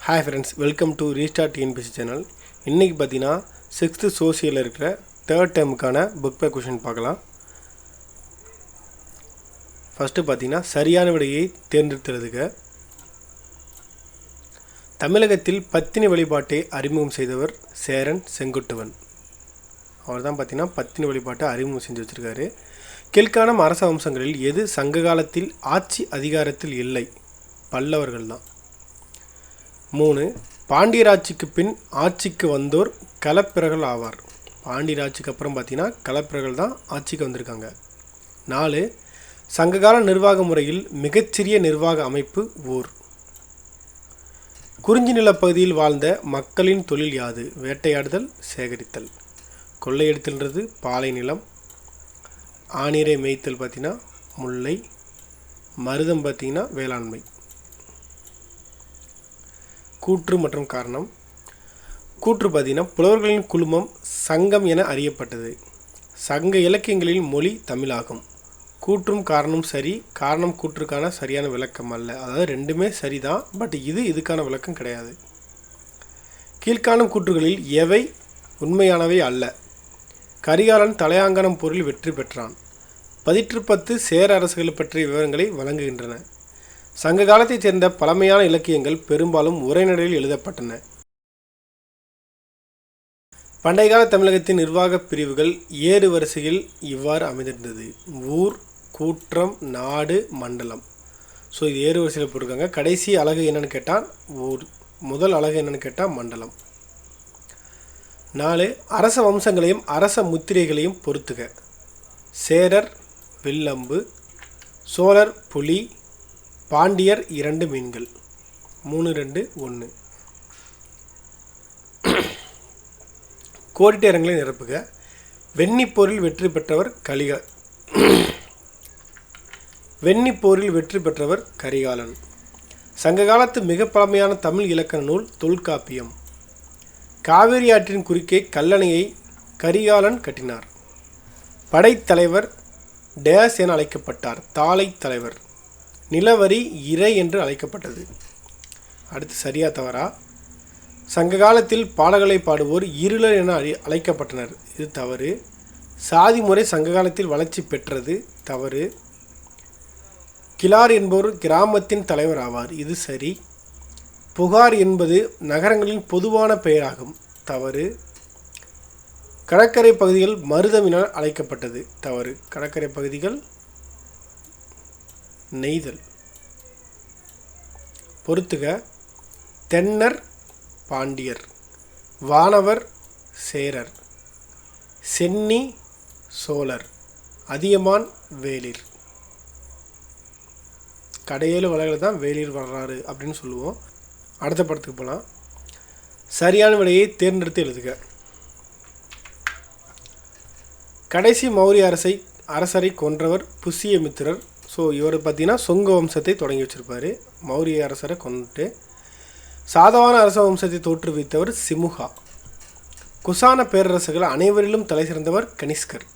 Hi friends, welcome to restart TNPSC channel. இன்றைக்கி பார்த்தீங்கன்னா 6th சோசியலில் இருக்கிற தேர்ட் டேர்முக்கான புக் பை கொஷின் பார்க்கலாம். ஃபஸ்ட்டு பார்த்தீங்கன்னா சரியான விடையை தேர்ந்தெடுத்துறதுக்கு தமிழகத்தில் பத்தினி வழிபாட்டை அறிமுகம் செய்தவர் சேரன் செங்குட்டுவன். அவர் தான் பார்த்தீங்கன்னா பத்தினி வழிபாட்டை அறிமுகம் செஞ்சு வச்சுருக்காரு. கீழ்காணும் அரச வம்சங்களில் எது சங்க காலத்தில் ஆட்சி அதிகாரத்தில் இல்லை? பல்லவர்கள் தான். 3. பாண்டியராட்சிக்கு பின் ஆட்சிக்கு வந்தோர் களப்பிரர்கள் ஆவார். பாண்டியராட்சிக்கு அப்புறம் பார்த்தீங்கன்னா களப்பிரர்கள் தான் ஆட்சிக்கு வந்திருக்காங்க. 4. சங்ககால நிர்வாக முறையில் மிகச்சிறிய நிர்வாக அமைப்பு ஊர். குறிஞ்சி நிலப்பகுதியில் வாழ்ந்த மக்களின் தொழில் யாது? வேட்டையாடுதல், சேகரித்தல். கொள்ளையடித்தல்ன்றது பாலை நிலம். ஆணிரை மேய்த்தல் பார்த்தீங்கன்னா முல்லை. மருதம் பார்த்தீங்கன்னா வேளாண்மை. கூற்று மற்றும் காரணம். கூற்று பார்த்தீங்கன்னா புலவர்களின் குழுமம் சங்கம் என அறியப்பட்டது. சங்க இலக்கியங்களில் மொழி தமிழாகும். கூற்றும் காரணம் சரி. காரணம் கூற்றுக்கான சரியான விளக்கம் அல்ல. அதாவது ரெண்டுமே சரிதான், பட் இதுக்கான விளக்கம் கிடையாது. கீழ்காணும் கூற்றுகளில் எவை உண்மையானவை அல்ல? கரிகாலன் தலையாங்கனம் போரில் வெற்றி பெற்றான். 10 சேர அரசுகள் பற்றிய விவரங்களை வழங்குகின்றன. சங்க காலத்தைச் சேர்ந்த பழமையான இலக்கியங்கள் பெரும்பாலும் உரைநடையில் எழுதப்பட்டன. பண்டைய கால தமிழகத்தின் நிர்வாக பிரிவுகள் ஏறு வரிசையில் இவ்வாறு அமைந்திருந்தது: ஊர், கூற்றம், நாடு, மண்டலம். ஸோ இது ஏறு வரிசையில் போட்டிருக்காங்க. கடைசி அலகு என்னன்னு கேட்டால் ஊர், முதல் அலகு என்னன்னு கேட்டால் மண்டலம். 4. அரச வம்சங்களையும் அரச முத்திரைகளையும் பொறுத்துக. சேரர் வில்லம்பு, சோழர் புலி, பாண்டியர் 2 மீன்கள். 3, 2, 1. கோடிட்ட இடங்களை நிரப்புக. வெண்ணிப்போரில் வெற்றி பெற்றவர் வெண்ணிப்போரில் வெற்றி பெற்றவர் கரிகாலன். சங்க காலத்து மிக பழமையான தமிழ் இலக்கண நூல் தொல்காப்பியம். காவிரி ஆற்றின் குறுக்கே கல்லணையை கரிகாலன் கட்டினார். படைத்தலைவர் டேஸ் என அழைக்கப்பட்டார். தாளை தலைவர். நிலவரி இறை என்று அழைக்கப்பட்டது. அடுத்து சரியா தவறா? சங்க காலத்தில் பாடல்களை பாடுவோர் இருளர் என அழைக்கப்பட்டனர். இது தவறு. சாதி முறை சங்க காலத்தில் வளர்ச்சி பெற்றது. தவறு. கிளார் என்பவர் கிராமத்தின் தலைவர் ஆவார். இது சரி. புகார் என்பது நகரங்களின் பொதுவான பெயராகும். தவறு. கடற்கரை பகுதிகள் மருதமினால் அழைக்கப்பட்டது. தவறு. கடற்கரை பகுதிகள் நெய்தல். பொறுத்துக. தென்னர் பாண்டியர், வானவர் சேரர், சென்னி சோழர், அதியமான் வேளிர். கடையேழு வளர்கள் தான் வேளிர் வர்றாரு அப்படின்னு சொல்லுவோம். அடுத்த படத்துக்கு போகலாம். சரியான விடையை தேர்ந்தெடுத்து எழுதுக. கடைசி மௌரிய அரசரை கொன்றவர் புஷ்யமித்திரர். ஸோ இவர் பார்த்தீங்கன்னா சொங்க வம்சத்தை தொடங்கி வச்சுருப்பார். மௌரிய அரசரை கொண்டுட்டு சாதவான அரச வம்சத்தை தோற்றுவித்தவர் சிமுகா. குசான பேரரசுகள் அனைவரிலும் தலை சிறந்தவர் கனிஷ்கர்.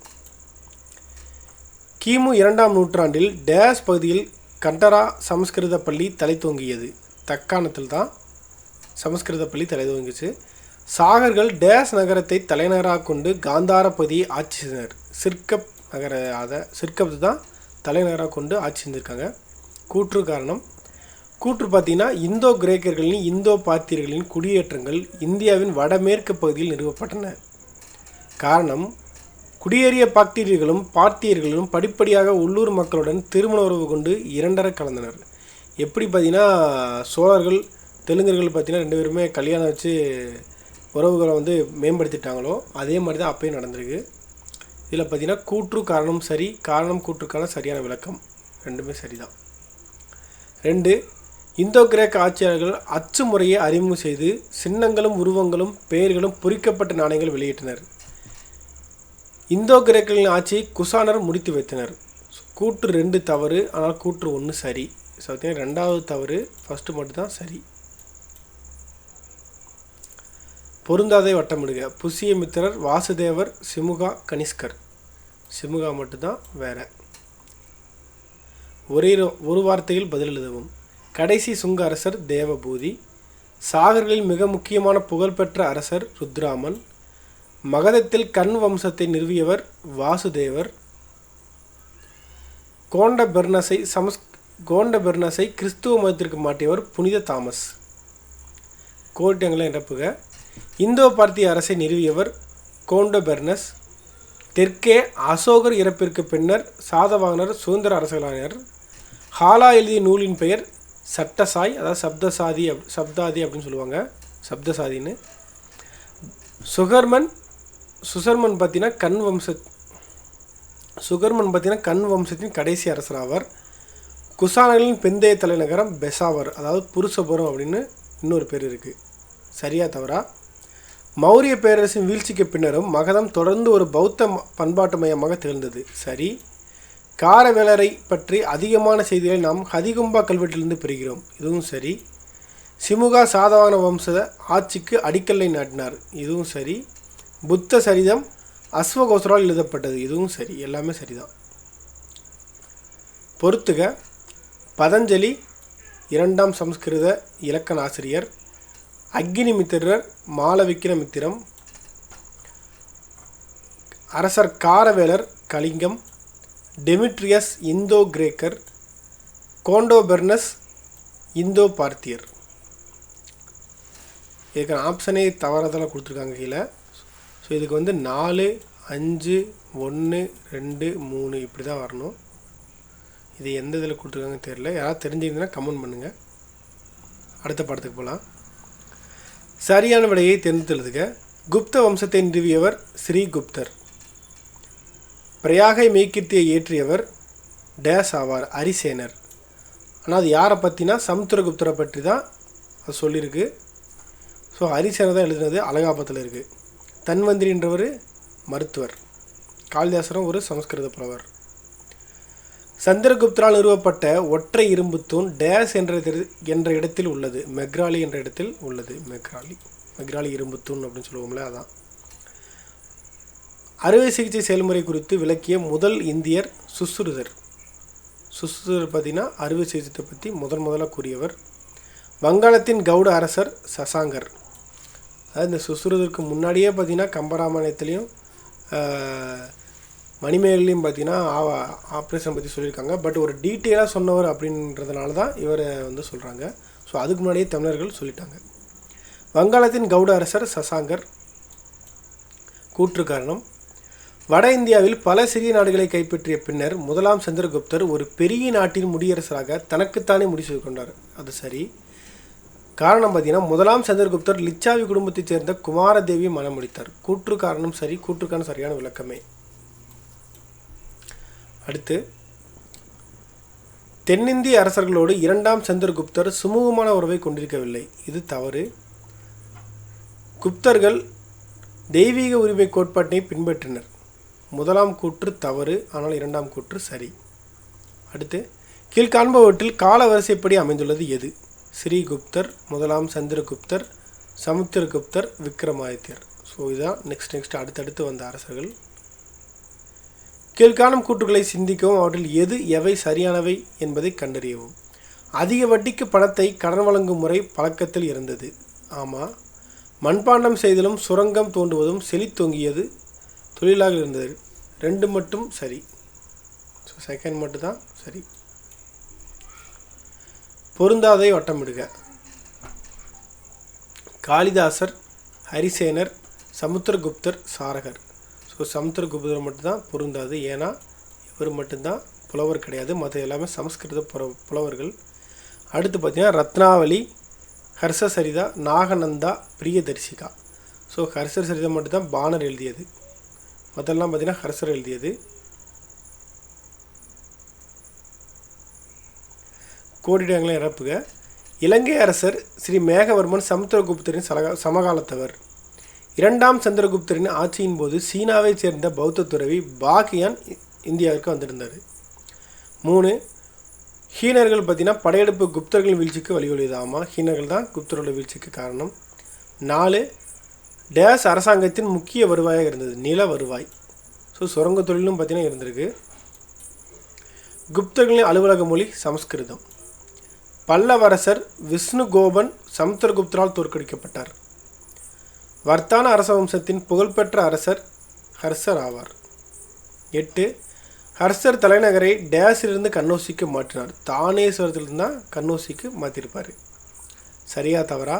கிமு 2ஆம் நூற்றாண்டில் டேஸ் பகுதியில் கண்டரா சமஸ்கிருத பள்ளி தலை தோங்கியது. தக்காணத்தில் தான் சமஸ்கிருத பள்ளி தலை தோங்கிச்சு. சாகர்கள் டேஸ் நகரத்தை தலைநகராக கொண்டு காந்தார பகுதியை ஆட்சி செய்தனர். சிர்கப் சிர்கப் தான் தலைநகராக கொண்டு ஆட்சி செஞ்சுருக்காங்க. கூற்று காரணம். கூற்று பார்த்தீங்கன்னா இந்தோ கிரேக்கர்களின் இந்தோ பார்த்தியர்களின் குடியேற்றங்கள் இந்தியாவின் வடமேற்கு பகுதியில் நிறுவப்பட்டன. காரணம், குடியேறிய பாக்டீரியர்களும் பார்த்தியர்களும் படிப்படியாக உள்ளூர் மக்களுடன் திருமண உறவு கொண்டு இரண்டரை கலந்தனர். எப்படி பார்த்தீங்கன்னா சோழர்கள் தெலுங்கர்கள் பார்த்தீங்கன்னா 2 பேருமே கல்யாணம் வச்சு உறவுகளை மேம்படுத்திட்டாங்களோ அதே மாதிரி தான் அப்பயும் நடந்திருக்கு. இதில் பார்த்தீங்கன்னா கூற்று காரணம் சரி. காரணம் கூற்றுக்கான சரியான விளக்கம் ரெண்டுமே சரிதான். 2. இந்தோ கிரேக்க ஆட்சியாளர்கள் அச்சு முறையை அறிமுகம் செய்து சின்னங்களும் உருவங்களும் பெயர்களும் பொறிக்கப்பட்ட நாணயங்கள் வெளியிட்டனர். இந்தோ கிரேக்கர்களின் ஆட்சியை குசானர் முடித்து வைத்தனர். கூற்று 2 தவறு, ஆனால் கூற்று 1 சரி. ஸோ பார்த்தீங்கன்னா 2வது தவறு, ஃபஸ்ட்டு மட்டும்தான் சரி. பொருந்தாதை வட்டமிடுக. புஷ்யமித்திரர், வாசுதேவர், சிமுகா, கனிஷ்கர். சிமுகா மட்டும்தான் வேற. ஒரு வார்த்தையில் பதில் எழுதவும். கடைசி சுங்க அரசர் தேவபூதி. சாகர்களில் மிக முக்கியமான புகழ்பெற்ற அரசர் ருத்ராமன். மகதத்தில் கண் வம்சத்தை நிறுவியவர் வாசுதேவர். கோண்டபெர்னஸை கிறிஸ்துவ மதத்திற்கு மாற்றியவர் புனித தாமஸ். கோட்டங்களை நிரப்புக. இந்தோ பார்த்திய அரசை நிறுவியவர் கோண்டபெர்னஸ். தெற்கே அசோகர் இறப்பிற்கு பின்னர் சாதவாகனர் சுதந்திர அரசர்களானர். ஹாலா எழுதிய நூலின் பெயர் சட்டசாய், அதாவது சப்தாதி அப்படின்னு சொல்லுவாங்க, சப்தசாதின்னு. சுகர்மன் பார்த்தீங்கன்னா கண் வம்சத்தின் கடைசி அரசர் ஆவார். குசானர்களின் பிந்தைய தலைநகரம் பெசாவர், அதாவது புருஷபுரம் அப்படின்னு இன்னொரு பேர் இருக்குது. சரியா தவறா? மௌரிய பேரரசின் வீழ்ச்சிக்கு பின்னரும் மகதம் தொடர்ந்து ஒரு பௌத்த பண்பாட்டு மையமாக திகழ்ந்தது. சரி. காரவேலரை பற்றி அதிகமான செய்திகளை நாம் ஹதிகும்பா கல்வெட்டிலிருந்து பெறுகிறோம். இதுவும் சரி. சிமுகா சாதவாகன வம்ச ஆட்சிக்கு அடிக்கல்லை நாட்டினார். இதுவும் சரி. புத்த சரிதம் அஸ்வகோசரால் எழுதப்பட்டது. இதுவும் சரி. எல்லாமே சரிதான். பொறுத்துக. பதஞ்சலி 2ஆம் சமஸ்கிருத இலக்கண ஆசிரியர். அக்னிமித்திரர் மாலவிக்கிரமித்திரம். அரசர் காரவேலர் கலிங்கம். டெமிட்ரியஸ் இந்தோ கிரேக்கர். கோண்டோபெர்னஸ் இந்தோ பார்த்தியர். இதுக்கு ஆப்ஷனே தவறாக கொடுத்துருக்காங்க கீழே. ஸோ இதுக்கு 4, 5, 1, 2, 3 இப்படி தான் வரணும். இது எந்த இதில் கொடுத்துருக்காங்கன்னு தெரியல. யாராவது தெரிஞ்சிருந்தீங்கன்னா கமெண்ட் பண்ணுங்கள். அடுத்த பாடத்துக்கு போகலாம். சரியான விடையை தேர்ந்தெடுத்துக. குப்த வம்சத்தை நிறுவியவர் ஸ்ரீகுப்தர். பிரயாகை மெய்கீர்த்தியை ஏற்றியவர் டேஸ் ஆவார், அரிசேனர். ஆனால் அது யாரை பற்றினா சமுத்திரகுப்தரை பற்றி தான் அது சொல்லியிருக்கு. ஸோ அரிசேனர் தான் எழுதுனது, அலகாபாத்தில் இருக்குது. தன்வந்திரின்றவர் மருத்துவர். காளிதாசரும் ஒரு சமஸ்கிருத புலவர். சந்திரகுப்தரால் நிறுவப்பட்ட ஒற்றை இரும்பு தூண் டேஸ் என்ற இடத்தில் உள்ளது. மெக்ராலி என்ற இடத்தில் உள்ளது. மெக்ராலி இரும்பு தூண் அப்படின்னு சொல்லுவோம்ல, அதான். அறுவை சிகிச்சை செயல்முறை குறித்து விளக்கிய முதல் இந்தியர் சுஸ்ருதர். பார்த்தீங்கன்னா அறுவை சிகிச்சை பற்றி முதலாக கூறியவர். வங்காளத்தின் கவுட அரசர் சசாங்கர். அதாவது இந்த சுஸ்ருதருக்கு முன்னாடியே பார்த்தீங்கன்னா கம்பராமாயணத்துலேயும் மணிமேகலையும் பார்த்தீங்கன்னா ஆப்ரேஷன் பற்றி சொல்லியிருக்காங்க. பட் ஒரு டீட்டெயிலாக சொன்னவர் அப்படின்றதுனால தான் இவரை சொல்கிறாங்க. ஸோ அதுக்கு முன்னாடியே தமிழர்கள் சொல்லிட்டாங்க. வங்காளத்தின் கவுட அரசர் சசாங்கர். கூற்று காரணம். வட இந்தியாவில் பல சிறிய நாடுகளை கைப்பற்றிய பின்னர் முதலாம் சந்திரகுப்தர் ஒரு பெரிய நாட்டின் முடியரசராக தனக்குத்தானே முடிவு கொண்டார். அது சரி. காரணம் பார்த்தீங்கன்னா முதலாம் சந்திரகுப்தர் லிச்சாவி குடும்பத்தைச் சேர்ந்த குமாரதேவியை மனம் முடித்தார். கூற்று காரணம் சரி. கூற்றுக்கான சரியான விளக்கமே. அடுத்து, தென்னிந்திய அரசர்களோடு 2ஆம் சந்திரகுப்தர் சுமூகமான உறவை கொண்டிருக்கவில்லை. இது தவறு. குப்தர்கள் தெய்வீக உரிமை கோட்பாட்டை பின்பற்றினர். முதலாம் கூற்று தவறு, ஆனால் 2ஆம் கூற்று சரி. அடுத்து, கீழ்காண்பவற்றில் கால வரிசைப்படி அமைந்துள்ளது எது? ஸ்ரீகுப்தர், முதலாம் சந்திரகுப்தர், சமுத்திரகுப்தர், விக்ரமாதித்யர். ஸோ இதுதான் நெக்ஸ்ட் அடுத்தடுத்து வந்த அரசர்கள். கீழ்காணும் கூற்றுகளை சிந்திக்கவும் அவற்றில் எவை சரியானவை என்பதை கண்டறியவும். அதிக வட்டிக்கு பணத்தை கடன் வழங்கும் முறை பழக்கத்தில் இருந்தது. ஆமாம். மண்பாண்டம் செய்தலும் சுரங்கம் தோண்டுவதும் செழித்தோங்கியது தொழிலாக இருந்தது. 2 மட்டும் சரி. ஸோ செகண்ட் மட்டும்தான் சரி. பொருந்தாதை வட்டமிடுக. காளிதாசர், ஹரிசேனர், சமுத்திரகுப்தர், சாரகர். ஸோ சமுத்திரகுப்தர் மட்டும்தான் பொருந்தாது. ஏன்னா இவர் மட்டும்தான் புலவர் கிடையாது. மற்ற எல்லாமே சமஸ்கிருத புலவர்கள். அடுத்து பார்த்தீங்கன்னா ரத்னாவளி, ஹர்ஷசரிதா, நாகநந்தா, பிரியதர்சிகா. ஸோ ஹர்ஷசரிதா மட்டும்தான் பாணர் எழுதியது. மற்றெல்லாம் பார்த்தீங்கன்னா ஹர்ஷர் எழுதியது. கோடிடங்களை நிரப்புக. இலங்கை அரசர் ஸ்ரீ மேகவர்மன் சமுத்திரகுப்தரின் சமகாலத்தவர். 2ஆம் சந்திரகுப்தரின் ஆட்சியின் போது சீனாவைச் சேர்ந்த பௌத்த துறவி பாகியான் இந்தியாவிற்கு வந்திருந்தார். 3. ஹீனர்கள் பார்த்தீங்கன்னா படையெடுப்பு குப்தர்களின் வீழ்ச்சிக்கு வழிவகுத்தது. ஆமாம், ஹீனர்கள் தான் குப்தர்களோட வீழ்ச்சிக்கு காரணம். 4. டேஸ் அரசாங்கத்தின் முக்கிய வருவாயாக இருந்தது. நில வருவாய். ஸோ சுரங்க தொழிலும் பார்த்தீங்கன்னா இருந்திருக்கு. குப்தர்களின் அலுவலக மொழி சமஸ்கிருதம். பல்லவரசர் விஷ்ணுகோபன் சமுத்திரகுப்தரால் தோற்கடிக்கப்பட்டார். வர்த்தான அரச வம்சத்தின் புகழ்பெற்ற அரசர் ஹர்ஷர் ஆவார். 8. ஹர்ஷர் தலைநகரை டேஸிலிருந்து கன்னௌசிக்கு மாற்றினார். தானேஸ்வரத்திலிருந்து தான் கன்னௌசிக்கு மாற்றிருப்பார். சரியா தவறா?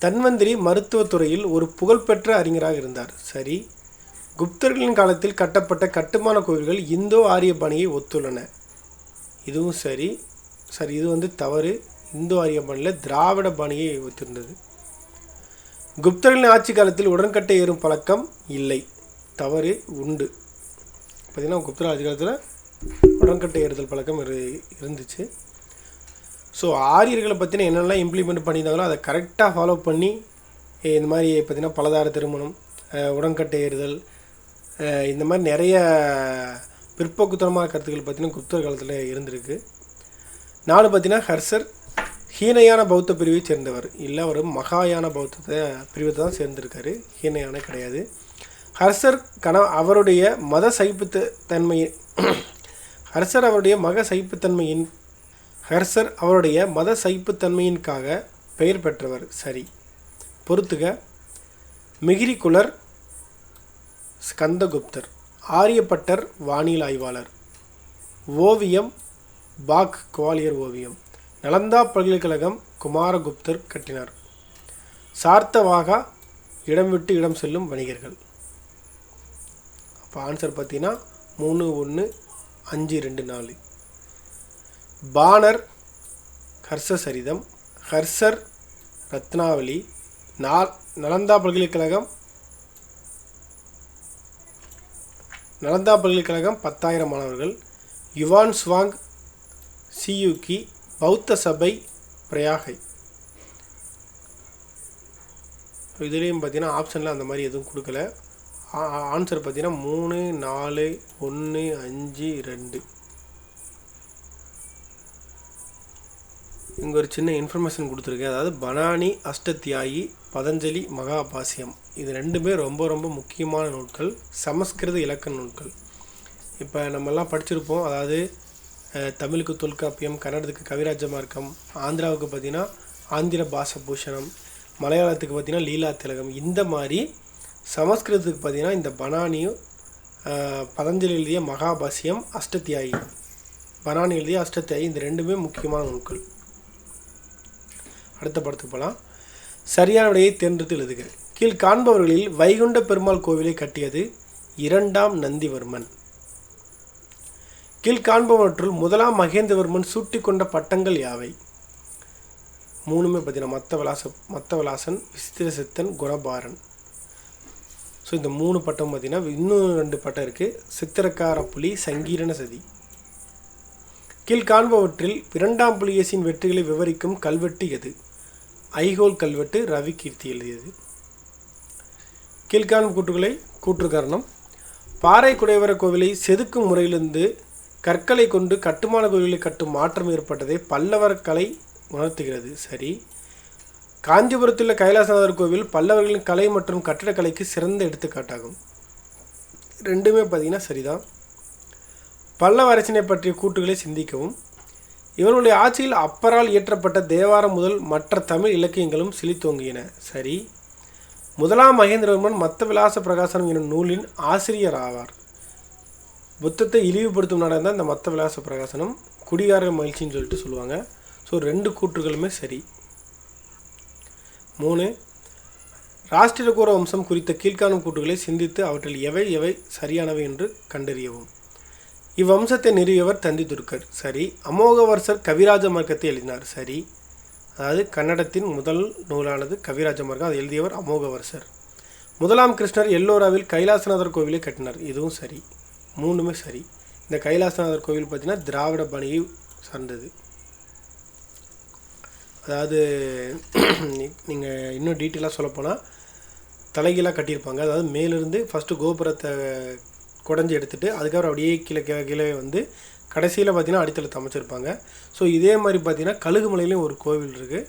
தன்வந்திரி மருத்துவத்துறையில் ஒரு புகழ்பெற்ற அறிஞராக இருந்தார். சரி. குப்தர்களின் காலத்தில் கட்டப்பட்ட கட்டுமான கோவில்கள் இந்தோ ஆரிய பாணியை ஒத்துள்ளன. இதுவும் சரி. சரி, இது தவறு. இந்தோ ஆரிய பாணியில் திராவிட பாணியை ஒத்திருந்தது. குப்தர்களின் ஆட்சி காலத்தில் உடன்கட்டை ஏறும் பழக்கம் இல்லை. தவறு. உண்டு. பார்த்திங்கன்னா குப்தர் ஆட்சி காலத்தில் உடன்கட்டை ஏறுதல் பழக்கம் இருந்துச்சு. ஸோ ஆரியர்களை பற்றின என்னெல்லாம் இம்ப்ளிமெண்ட் பண்ணியிருந்தாங்களோ அதை கரெக்டாக ஃபாலோ பண்ணி இந்த மாதிரி பார்த்திங்கன்னா பலதார திருமணம், உடன்கட்டை ஏறுதல், இந்த மாதிரி நிறைய பிற்போக்குத்தனமான கருத்துக்கள் பார்த்திங்கன்னா குப்தர் காலத்தில் இருந்திருக்கு. 4 பார்த்திங்கன்னா ஹர்ஷர் ஹீனயான பௌத்த பிரிவை சேர்ந்தவர். இல்லை, அவர் மகாயான பௌத்த பிரிவை தான் சேர்ந்திருக்காரு, ஹீனயான கிடையாது. ஹர்ஷர் அவருடைய மத சகிப்புத்தன்மையின் ஹர்ஷர் அவருடைய மத சகிப்புத்தன்மையின்காக பெயர் பெற்றவர். சரி. பொறுத்துக. மிகிரி குலர் ஸ்கந்தகுப்தர். ஆரியப்பட்டர் வானியல் ஆய்வாளர். ஓவியம் பாக் குவாலியர் ஓவியம். நலந்தா பல்கலைக்கழகம் குமாரகுப்தர் கட்டினார். சார்த்தவாகா இடம் விட்டு இடம் செல்லும் வணிகர்கள். அப்போ ஆன்சர் பார்த்தீங்கன்னா 3, 1, 5, 2, 4. பானர் ஹர்ஷ சரிதம். ஹர்ஷர் ரத்னாவளி. நலந்தா பல்கலைக்கழகம் 10,000 மாணவர்கள். யுவான் ஸ்வாங் சியூக்கி. பௌத்த சபை பிரயாகை. இதுலேயும் பார்த்தீங்கன்னா ஆப்ஷனில் அந்த மாதிரி எதுவும் கொடுக்கல. ஆன்சர் பார்த்தீங்கன்னா 3, 4, 1, 5, 2. இங்கே ஒரு சின்ன இன்ஃபர்மேஷன் கொடுத்துருக்கேன். அதாவது பனானி அஷ்டத்தியாயி, பதஞ்சலி மகாபாஷ்யம், இது ரெண்டுமே ரொம்ப ரொம்ப முக்கியமான நூல்கள், சமஸ்கிருத இலக்கண நூல்கள். இப்போ நம்மெல்லாம் படிச்சிருப்போம். அதாவது தமிழுக்கு தொல்காப்பியம், கன்னடத்துக்கு கவிராஜ மார்க்கம், ஆந்திராவுக்கு பார்த்திங்கன்னா ஆந்திர பாஷ பூஷணம், மலையாளத்துக்கு பார்த்திங்கன்னா லீலா திலகம். இந்த மாதிரி சமஸ்கிருதத்துக்கு பார்த்திங்கன்னா இந்த பனானியும் பதஞ்சலி எழுதிய மகாபாஷ்யம், அஷ்டத்தியாயி, பனானி எழுதிய அஷ்டத்தியாயி, இந்த ரெண்டுமே முக்கியமான நூல்கள். அடுத்த படத்துக்கு போகலாம். சரியான விடையை தேர்ந்தெடுத்து எழுதுக. கீழ் காண்பவர்களில் வைகுண்ட பெருமாள் கோவிலை கட்டியது 2ஆம் நந்திவர்மன். கீழ்காண்பவற்றுள் 1ஆம் மகேந்திரவர்மன் சூட்டி கொண்ட பட்டங்கள் யாவை? 3மே பார்த்தீங்கன்னா மத்தவிலாசன், விசித்திரசித்தன், குணபாரன். ஸோ இந்த 3 பட்டம் பார்த்தீங்கன்னா இன்னும் 2 பட்டம் இருக்குது. சித்திரக்கார புலி, சங்கீரண சதி. கீழ்காண்பவற்றில் 2ஆம் புலிகேசின் வெற்றிகளை விவரிக்கும் கல்வெட்டு எது? ஐகோல் கல்வெட்டு, ரவி கீர்த்தி எழுதியது. கீழ்காணும் கூற்று காரணம். பாறை குடைவர கோவிலை செதுக்கும் முறையிலிருந்து கற்களை கொண்டு கட்டுமான கோவிலை கட்டும் மாற்றம் ஏற்பட்டதை பல்லவர் கலை உணர்த்துகிறது. சரி. காஞ்சிபுரத்தில் கைலாசநாதர் கோவில் பல்லவர்களின் கலை மற்றும் கட்டிடக்கலைக்கு சிறந்த எடுத்துக்காட்டாகும். ரெண்டுமே பார்த்தீங்கன்னா சரிதான். பல்லவ அரசினை பற்றிய கூற்றுகளை சிந்திக்கவும். இவர்களுடைய ஆட்சியில் அப்பரால் இயற்றப்பட்ட தேவாரம் முதல் மற்ற தமிழ் இலக்கியங்களும் செழித்தோங்கின. சரி. 1ஆம் மகேந்திரவர்மன் மத்த விலாச பிரகாசனம் எனும் நூலின் ஆசிரியர் ஆவார். புத்தத்தை இழிவுபடுத்தும் நாடகம் தான் இந்த மத்த விலாச பிரகாசனம். குடிகார மகிழ்ச்சின்னு சொல்லிட்டு சொல்லுவாங்க. ஸோ 2 கூற்றுகளுமே சரி. 3. ராஷ்டிரகூட வம்சம் குறித்த கீழ்காணும் கூற்றுகளை சிந்தித்து அவற்றில் எவை சரியானவை என்று கண்டறியவும். இவ்வம்சத்தை நிறுவியவர் தந்தி துர்க்கர். சரி. அமோகவர்சர் கவிராஜ மார்க்கத்தை எழுதினார். சரி. அதாவது கன்னடத்தின் முதல் நூலானது கவிராஜ மார்க்கம், அதை எழுதியவர் அமோகவர்சர். 1ஆம் கிருஷ்ணர் எல்லோராவில் கைலாசநாதர் கோவிலை கட்டினார். இதுவும் சரி. 3மே சரி. இந்த கைலாசநாதர் கோவில் பார்த்திங்கன்னா திராவிட பாணியை சார்ந்தது. அதாவது நீங்கள் இன்னும் டீட்டெயிலாக சொல்லப்போனால் தலைகீழாக கட்டியிருப்பாங்க. அதாவது மேலிருந்து ஃபஸ்ட்டு கோபுரத்தை குடஞ்சி எடுத்துகிட்டு அதுக்கப்புறம் அப்படியே கீழே வந்து கடைசியில் பார்த்திங்கன்னா அடித்தளத்தை அமைச்சிருப்பாங்க. ஸோ இதே மாதிரி பார்த்திங்கன்னா கழுகுமலையிலையும் ஒரு கோவில் இருக்குது.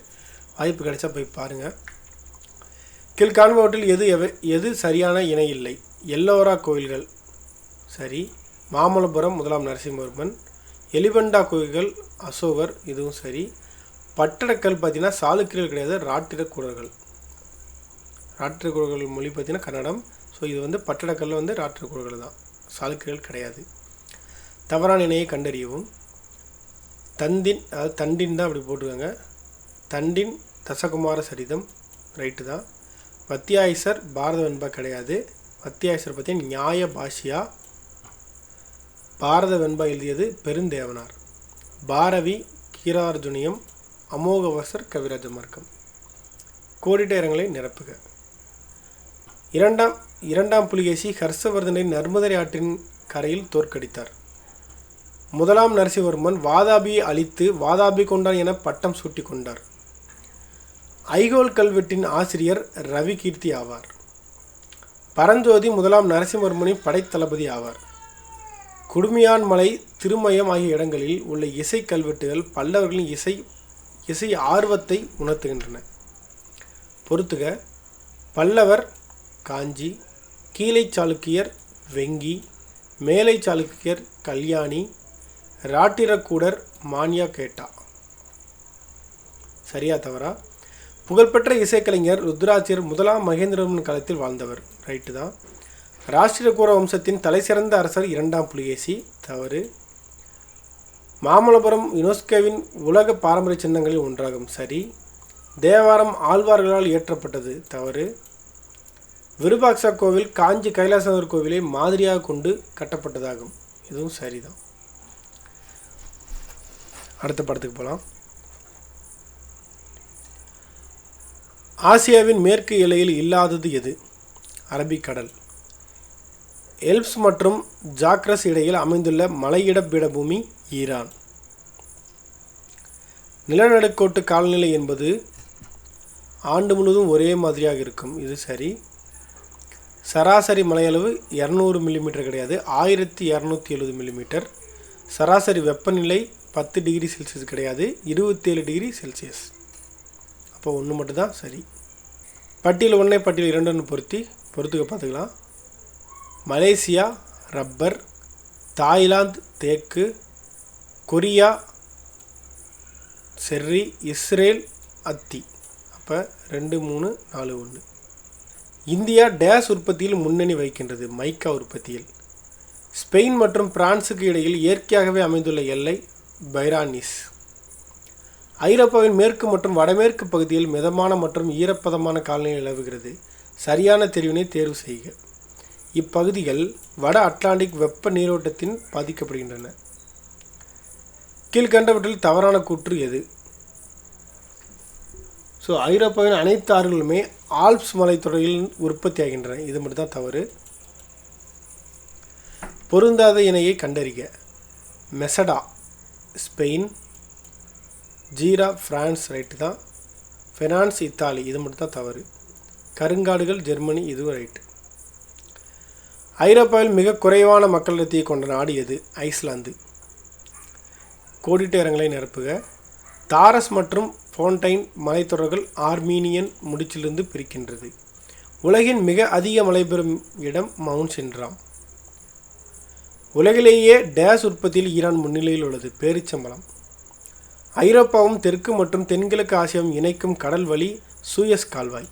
வாய்ப்பு கிடைச்சா போய் பாருங்கள். கீழ்காண்பவற்றில் எது சரியான இணை இல்லை? எல்லோரா கோவில்கள் சரி. மாமல்லபுரம் 1ஆம் நரசிம்மவர்மன். எலிபண்டா கோவில்கள் அசோகர், இதுவும் சரி. பட்டடக்கல் பார்த்தீங்கன்னா சாளுக்கியர்கள் கிடையாது, ராட்டிரக்கூடர்கள். ராட்டிரக்கூடர்கள் மொழி பார்த்தீங்கன்னா கன்னடம். ஸோ இது வந்து பட்டடக்கல்ல வந்து ராட்டிரக்கூடர்கள் தான், சாளுக்கியர்கள் கிடையாது. தவறான இணையை கண்டறியவும். தந்தின், அதாவது தண்டின் தான் அப்படி போட்டிருக்காங்க. தண்டின் தசகுமார சரிதம் ரைட்டு தான். வத்தியாயசர் பாரத வெண்பா கிடையாது. வத்தியாயசர் பார்த்தீங்கன்னா நியாய பாஷியா. பாரத வெண்பா எழுதியது பெருந்தேவனார். பாரவி கீரார்ஜுனியம். அமோகவசர் கவிராஜ மார்க்கம். கோடிட்ட இடங்களை நிரப்புக. இரண்டாம் புலிகேசி ஹர்ஷவர்தனை நர்மதை ஆற்றின் கரையில் தோற்கடித்தார். முதலாம் நரசிம்மவர்மன் வாதாபியை அழித்து வாதாபி கொண்டான் என பட்டம் சூட்டி கொண்டார். ஐகோல் கல்வெட்டின் ஆசிரியர் ரவி கீர்த்தி ஆவார். பரஞ்சோதி முதலாம் நரசிம்மவர்மனின் படைத்தளபதி ஆவார். குடுமியான் மலை, திருமயம் ஆகிய இடங்களில் உள்ள இசை கல்வெட்டுகள் பல்லவர்களின் இசை ஆர்வத்தை உணர்த்துகின்றன. பொறுத்துக. பல்லவர் காஞ்சி, கீழை சாளுக்கியர் வெங்கி, மேலை சாளுக்கியர் கல்யாணி, ராட்டிரக்கூடர் மானியா கேட்டா. சரியா தவறா? புகழ்பெற்ற இசைக்கலைஞர் ருத்ராட்சியர் முதலாம் மகேந்திரவர்மன் காலத்தில் வாழ்ந்தவர். ரைட்டு தான். ராஷ்டிரகூட வம்சத்தின் தலைசிறந்த அரசர் இரண்டாம் புலிகேசி. தவறு. மாமல்லபுரம் யுனெஸ்கோவின் உலக பாரம்பரிய சின்னங்களில் ஒன்றாகும். சரி. தேவாரம் ஆழ்வார்களால் இயற்றப்பட்டது. தவறு. விருபாக்ஷா கோவில் காஞ்சி கைலாசநாதர் கோவிலை மாதிரியாக கொண்டு கட்டப்பட்டதாகும். இதுவும் சரிதான். அடுத்த படத்துக்கு போகலாம். ஆசியாவின் மேற்கு எல்லையில் இல்லாதது எது? அரபிக்கடல். எல்ப்ஸ் மற்றும் ஜாக்ரஸ் இடையில் அமைந்துள்ள மலையிட பீடபூமி ஈரான். நிலநடுக்கோட்டு காலநிலை என்பது ஆண்டு முழுவதும் ஒரே மாதிரியாக இருக்கும். இது சரி. சராசரி மழையளவு 200 மில்லிமீட்டர் கிடையாது, 1270 மில்லிமீட்டர். சராசரி வெப்பநிலை 10 டிகிரி செல்சியஸ் கிடையாது, 27 டிகிரி செல்சியஸ். அப்போ ஒன்று மட்டும்தான் சரி. பட்டியல் 1 பட்டியல் 2 பொறுத்துக்க பார்த்துக்கலாம். மலேசியா ரப்பர், தாய்லாந்து தேக்கு, கொரியா செர்ரி, இஸ்ரேல் அத்தி. அப்போ 2, 3, 4, 1. இந்தியா டேஸ் உற்பத்தியில் முன்னணி வகிக்கின்றது. மைக்கா உற்பத்தியில். ஸ்பெயின் மற்றும் பிரான்சுக்கு இடையில் இயற்கையாகவே அமைந்துள்ள எல்லை பைரானிஸ். ஐரோப்பாவின் மேற்கு மற்றும் வடமேற்கு பகுதியில் மிதமான மற்றும் ஈரப்பதமான காலநிலை நிலவுகிறது. சரியான தெரிவினை தேர்வு செய்க. இப்பகுதிகள் வட அட்லாண்டிக் வெப்ப நீரோட்டத்தின் பாதிக்கப்படுகின்றன. கீழ்கண்டவற்றில் தவறான கூற்று எது? ஸோ ஐரோப்பாவின் அனைத்து ஆறுகளுமே ஆல்ப்ஸ் மலைத்தொடரில் உற்பத்தி ஆகின்றன. இது மட்டும் தான் தவறு. பொருந்தாத இணையை கண்டறிக. மெசடா ஸ்பெயின், ஜீரா பிரான்ஸ் ரைட்டு தான். Finance Italy. இது மட்டும் தான் தவறு. கருங்காடுகள் ஜெர்மனி. இதுவும் ரைட்டு. ஐரோப்பாவில் மிக குறைவான மக்கள் அடர்த்தியை கொண்ட நாடு எது? ஐஸ்லாந்து. கோடிட்ட இடங்களை நிரப்புக. தாரஸ் மற்றும் ஃபோன்டைன் மலைத்தொடர்கள் ஆர்மீனியன் முடிச்சிலிருந்து பிரிக்கின்றது. உலகின் மிக அதிக மழை பெறும் இடம் மவுண்ட் சின்ட்ராம். உலகிலேயே டேஸ் உற்பத்தியில் ஈரான் முன்னிலையில் உள்ளது. பேரிச்சம்பளம். ஐரோப்பாவும் தெற்கு மற்றும் தென்கிழக்கு ஆசியாவும் இணைக்கும் கடல் வழி சூயஸ் கால்வாய்.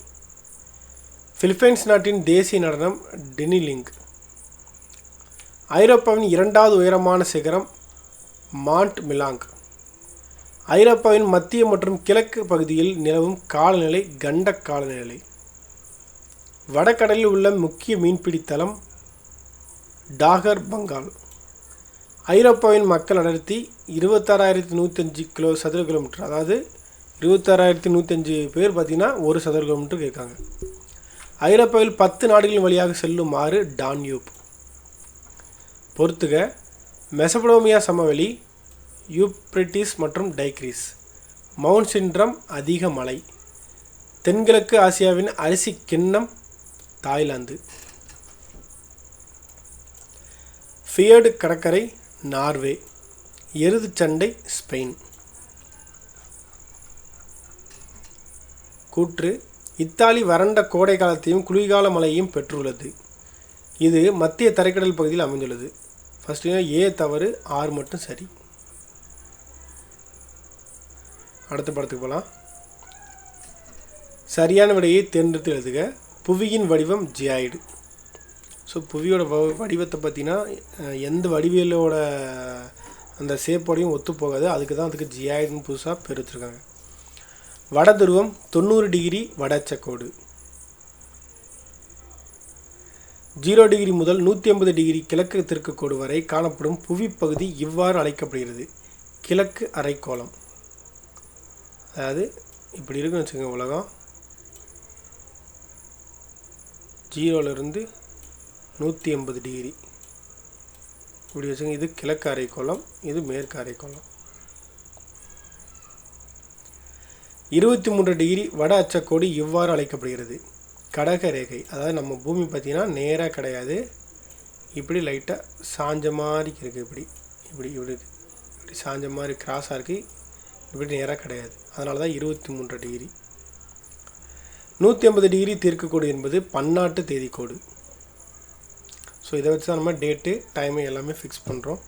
பிலிப்பைன்ஸ் நாட்டின் தேசிய நடனம் டெனிலிங். ஐரோப்பாவின் 2வது உயரமான சிகரம் மாண்ட் மிலாங். ஐரோப்பாவின் மத்திய மற்றும் கிழக்கு பகுதியில் நிலவும் காலநிலை கண்ட காலநிலை. வடகடலில் உள்ள முக்கிய மீன்பிடி தளம் டாகர் பங்கால். ஐரோப்பாவின் மக்கள் அடர்த்தி 26,105 சதுர கிலோமீட்டர். அதாவது 26,105 பேர் பார்த்திங்கன்னா 1 சதுர கிலோமீட்டர் கேட்காங்க. ஐரோப்பாவில் 10 நாடுகளின் வழியாக செல்லும் ஆறு டான்யூப். பொறுத்துக. மெசபடோமியா சமவெளி, யூப்ரட்டிஸ் மற்றும் டைக்ரீஸ். மவுண்ட் சின்ட்ரம் அதிக மலை. தென்கிழக்கு ஆசியாவின் அரிசி கிண்ணம் தாய்லாந்து. ஃபியர்டு கடற்கரை நார்வே. எருது சண்டை ஸ்பெயின். கூற்று. இத்தாலி வறண்ட கோடை காலத்தையும் குளிர்கால மழையையும் பெற்றுள்ளது. இது மத்திய தரைக்கடல் பகுதியில் அமைந்துள்ளது. ஃபர்ஸ்ட் ஏ தவறு, 6 மட்டும் சரி. அடுத்த படத்துக்கு போகலாம். சரியான விடையை தேர்ந்தெடுத்து எழுதுக. புவியின் வடிவம் ஜியாய்டு. ஸோ புவியோட வடிவத்தை பார்த்திங்கன்னா எந்த வடிவியலோட அந்த ஷேப்போடையும் ஒத்து போகாது. அதுக்கு ஜியாய்டுன்னு புதுசாக பேர் வச்சுருக்காங்க. வட துருவம் 90 டிகிரி வட அச்சக்கோடு. 0 டிகிரி முதல் 180 டிகிரி கிழக்கு தெற்குக்கோடு வரை காணப்படும் புவிப்பகுதி இவ்வாறு அழைக்கப்படுகிறது. கிழக்கு அரைக்கோளம். அதாவது இப்படி இருக்குன்னு வச்சுக்கோங்க. உலகம் 0லேருந்து 180 டிகிரி இப்படி வச்சுங்க. இது கிழக்கு அரைக்கோளம், இது மேற்கு அரைக்கோளம். 23 டிகிரி வட அச்சக்கோடு இவ்வாறு அழைக்கப்படுகிறது. கடக ரேகை. அதாவது நம்ம பூமி பார்த்திங்கன்னா நேராக கிடையாது, இப்படி லைட்டாக சாஞ்ச மாதிரி இருக்குது. இப்படி இப்படி இப்படி இப்படி சாஞ்ச மாதிரி கிராஸாக இருக்குது. இப்படி நேராக கிடையாது. அதனால தான் 23 டிகிரி. 180 டிகிரி தெற்குக்கோடு என்பது பன்னாட்டு தேதிக்கோடு. ஸோ இதை வச்சு தான் நம்ம டேட்டு டைமு எல்லாமே ஃபிக்ஸ் பண்ணுறோம்.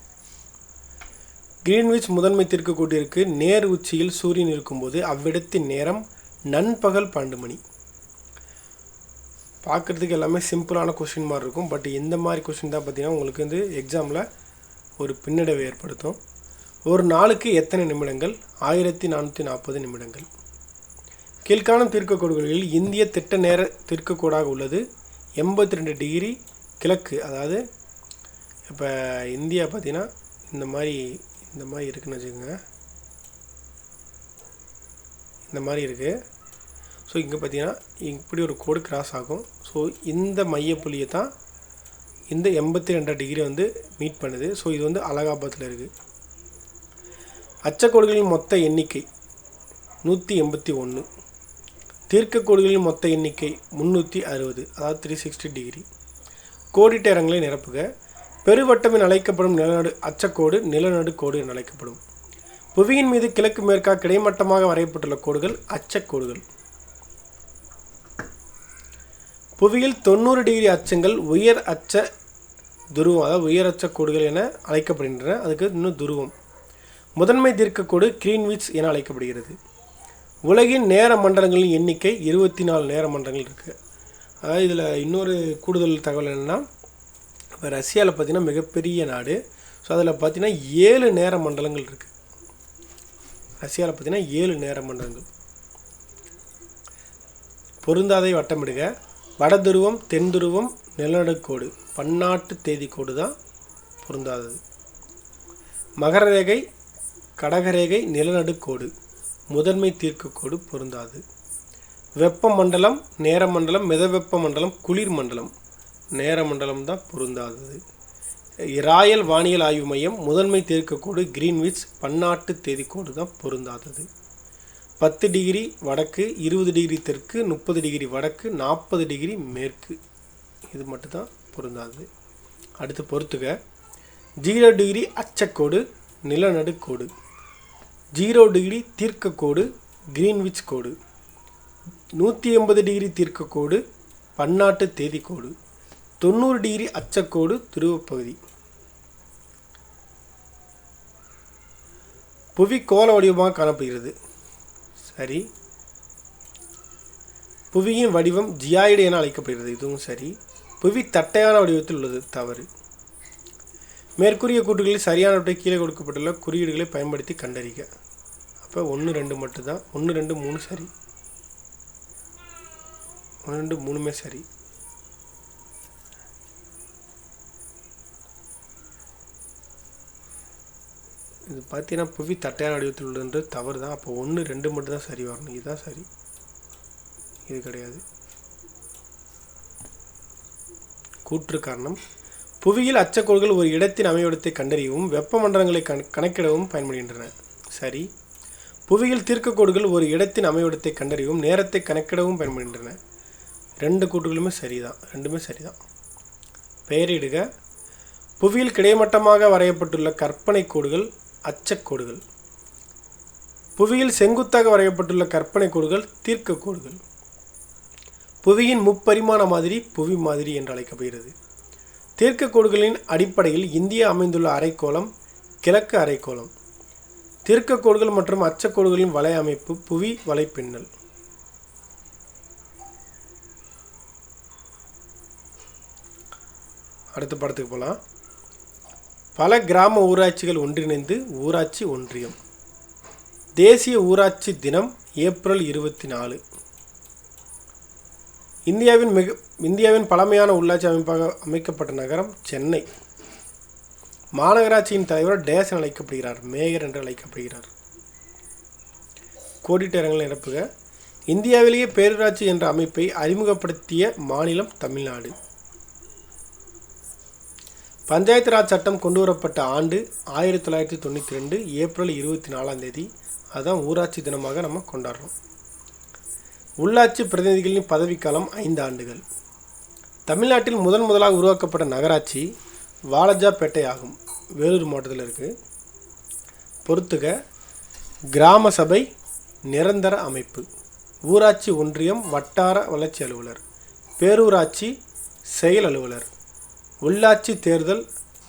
கிரீன்விச் முதன்மை தெற்குக்கோட்டிற்கு நேர் உச்சியில் சூரியன் இருக்கும்போது அவ்விடத்தின் நேரம் நண்பகல் 12 மணி. பார்க்குறதுக்கு எல்லாமே சிம்பிளான கொஷின் மாதிரி இருக்கும். பட் இந்த மாதிரி கொஷின் தான் பார்த்திங்கன்னா உங்களுக்கு வந்து எக்ஸாமில் ஒரு பின்னடைவை ஏற்படுத்தும். ஒரு நாளுக்கு எத்தனை நிமிடங்கள்? 1440 நிமிடங்கள். கீழ்காணும் தெற்குக்கோடுகளில் இந்திய திட்ட நேர தெற்குக்கோடாக உள்ளது 82 டிகிரி கிழக்கு. அதாவது இப்போ இந்தியா பார்த்திங்கன்னா இந்த மாதிரி இருக்குதுன்னு வச்சுக்கோங்க. இந்த மாதிரி இருக்குது. ஸோ இங்கே பார்த்திங்கன்னா இப்படி ஒரு கோடு கிராஸ் ஆகும். ஸோ இந்த மையப்புள்ளியை தான் இந்த 82 டிகிரி வந்து மீட் பண்ணுது. ஸோ இது வந்து அலகாபாத்தில் இருக்குது. அச்சக்கோடுகளின் மொத்த எண்ணிக்கை 181. தீர்க்கக்கோடுகளின் மொத்த எண்ணிக்கை 360, அதாவது 360 டிகிரி. கோடிட்ட இடங்களை நிரப்புக. பெருவட்டம் என அழைக்கப்படும் நிலநடு அச்சக்கோடு நிலநடுக்கோடு என அழைக்கப்படும். புவியின் மீது கிழக்கு மேற்காக கிடைமட்டமாக வரையப்பட்டுள்ள கோடுகள் அச்சக்கோடுகள். புவியில் 90 டிகிரி அச்சங்கள் உயர் அச்ச துருவம், அதாவது உயர் அச்ச கோடுகள் என அழைக்கப்படுகின்றன. அதுக்கு இன்னும் துருவம். முதன்மை தீர்க்கக்கோடு கிரீன்விச் என அழைக்கப்படுகிறது. உலகின் நேர மண்டலங்களின் எண்ணிக்கை 24 நேர மண்டலங்கள் இருக்குது. அதாவது இதில் இன்னொரு கூடுதல் தகவல் என்னென்னா, இப்போ ரஷ்யாவில் பார்த்திங்கன்னா மிகப்பெரிய நாடு. ஸோ அதில் பார்த்திங்கன்னா 7 நேர மண்டலங்கள் இருக்குது. ரஷ்யாவில் பார்த்திங்கன்னா 7 நேர மண்டலங்கள். பொருந்தாதை வட்டமிடுக. வட துருவம், தென் துருவம், நிலநடுக்கோடு, பன்னாட்டு தேதிக்கோடு தான் பொருந்தாதது. மகர ரேகை, கடகரேகை, நிலநடுக்கோடு, முதன்மை தீர்க்கக்கோடு பொருந்தாது. வெப்ப மண்டலம், நேர மண்டலம், மிதவெப்ப மண்டலம், குளிர் மண்டலம், நேர மண்டலம் தான் பொருந்தாதது. ராயல் வானியல் ஆய்வு மையம், முதன்மை தீர்க்கக்கோடு கிரீன்விச், பன்னாட்டு தேதிக்கோடு தான் பொருந்தாதது. 10 டிகிரி வடக்கு, 20 டிகிரி தெற்கு, 30 டிகிரி வடக்கு, 40 டிகிரி மேற்கு, இது மட்டும்தான் பொருந்தாது. அடுத்து பொறுத்துக. 0 டிகிரி அச்சக்கோடு நிலநடுக்கோடு, 0 டிகிரி தீர்க்கக்கோடு கிரீன்விச் கோடு, 180 டிகிரி தீர்க்கக்கோடு பன்னாட்டு தேதிக்கோடு, 90 டிகிரி அச்சக்கோடு துருவப்பகுதி. புவி கோள வடிவமாக காணப்படுகிறது. சரி. புவியின் வடிவம் ஜியாய்டு என அழைக்கப்படுகிறது. இதுவும் சரி. புவி தட்டையான வடிவத்தில் உள்ளது. தவறு. மேற்கூறிய கூற்றுகளில் சரியானவற்றை கீழே கொடுக்கப்பட்டுள்ள குறியீடுகளை பயன்படுத்தி கண்டறிக. அப்போ 1, 2 மட்டும்தான். 1, 2, 3 சரி. 1, 2, 3மே சரி. இது பார்த்தீங்கன்னா புவி தட்டையான வடிவத்தில் உள்ளது தவறு தான். அப்போ 1, 2 மட்டும் தான் சரி வரணும். இதுதான் சரி, இது கிடையாது. கூற்று காரணம். புவியில் அச்சக்கோடுகள் ஒரு இடத்தின் அமைவிடத்தை கண்டறியவும் வெப்பமண்டலங்களை கணக்கிடவும் பயன்படுகின்றன. சரி. புவியில் தீர்க்கக்கோடுகள் ஒரு இடத்தின் அமைவிடத்தை கண்டறியவும் நேரத்தை கணக்கிடவும் பயன்படுகின்றன. 2 கூற்றுகளுமே சரிதான். 2மே சரிதான். பெயரிடுக. புவியில் கிடைமட்டமாக வரையப்பட்டுள்ள கற்பனை கோடுகள் அச்சக்கோடுகள். புவியில் செங்குத்தாக வரையப்பட்டுள்ள கற்பனை கோடுகள் தீர்க்கக்கோடுகள். புவியின் முப்பரிமாண மாதிரி புவி மாதிரி என்று அழைக்கப்படுகிறது. தீர்க்கக்கோடுகளின் அடிப்படையில் இந்தியா அமைந்துள்ள அரைக்கோளம் கிழக்கு அரைக்கோளம். தீர்க்கக்கோடுகள் மற்றும் அச்சக்கோடுகளின் வலை அமைப்பு புவி வலைப்பின்னல். அடுத்த படத்துக்கு போகலாம். பல கிராம ஊராட்சிகள் ஒன்றிணைந்து ஊராட்சி ஒன்றியம். தேசிய ஊராட்சி தினம் ஏப்ரல் 24. இந்தியாவின் பழமையான உள்ளாட்சி அமைப்பாக அமைக்கப்பட்ட நகரம் சென்னை. மாநகராட்சியின் தலைவர் டேஸ் என அழைக்கப்படுகிறார், மேயர் என்று அழைக்கப்படுகிறார். கோடிட்ட இடங்கள் நிரப்புக. இந்தியாவிலேயே பேரூராட்சி என்ற அமைப்பை அறிமுகப்படுத்திய மாநிலம் தமிழ்நாடு. பஞ்சாயத்து ராஜ் சட்டம் கொண்டு வரப்பட்ட ஆண்டு 1992 ஏப்ரல் 24. அதுதான் ஊராட்சி தினமாக நம்ம கொண்டாடுறோம். உள்ளாட்சி பிரதிநிதிகளின் பதவிக்காலம் 5 ஆண்டுகள். தமிழ்நாட்டில் முதலாக உருவாக்கப்பட்ட நகராட்சி வாலஜாப்பேட்டை ஆகும், வேலூர் மாவட்டத்தில் இருக்குது. பொறுத்துக. கிராம சபை நிரந்தர அமைப்பு. ஊராட்சி ஒன்றியம் வட்டார வளர்ச்சி அலுவலர். பேரூராட்சி செயல் அலுவலர். உள்ளாட்சி தேர்தல்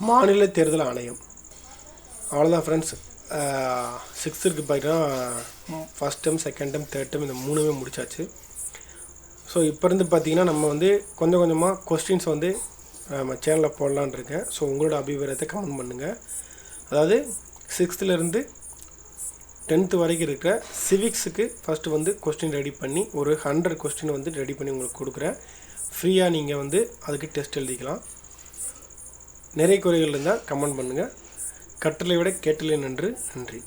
மாநில தேர்தல் ஆணையம். அவ்வளோதான் ஃப்ரெண்ட்ஸ். 6th பார்த்தீங்கன்னா first time, second time, third time இந்த 3மே முடிச்சாச்சு. ஸோ இப்போ இருந்து பார்த்தீங்கன்னா நம்ம வந்து கொஞ்சம் கொஞ்சமாக கொஸ்டின்ஸ் வந்து நம்ம சேனலில் போடலான் இருக்கேன். ஸோ உங்களோட அபிப்பிராயத்தை கமெண்ட் பண்ணுங்கள். அதாவது 6th to 10th வரைக்கும் இருக்கிற சிவிக்ஸுக்கு ஃபஸ்ட்டு வந்து கொஸ்டின் ரெடி பண்ணி ஒரு 100 கொஸ்டின் வந்து ரெடி பண்ணி உங்களுக்கு கொடுக்குறேன். ஃப்ரீயாக நீங்கள் வந்து அதுக்கு டெஸ்ட் எழுதிக்கலாம். நிறைய குறைகள் இருந்தால் கமெண்ட் பண்ணுங்கள். கற்றலை விட கேட்டலை நன்று. நன்றி.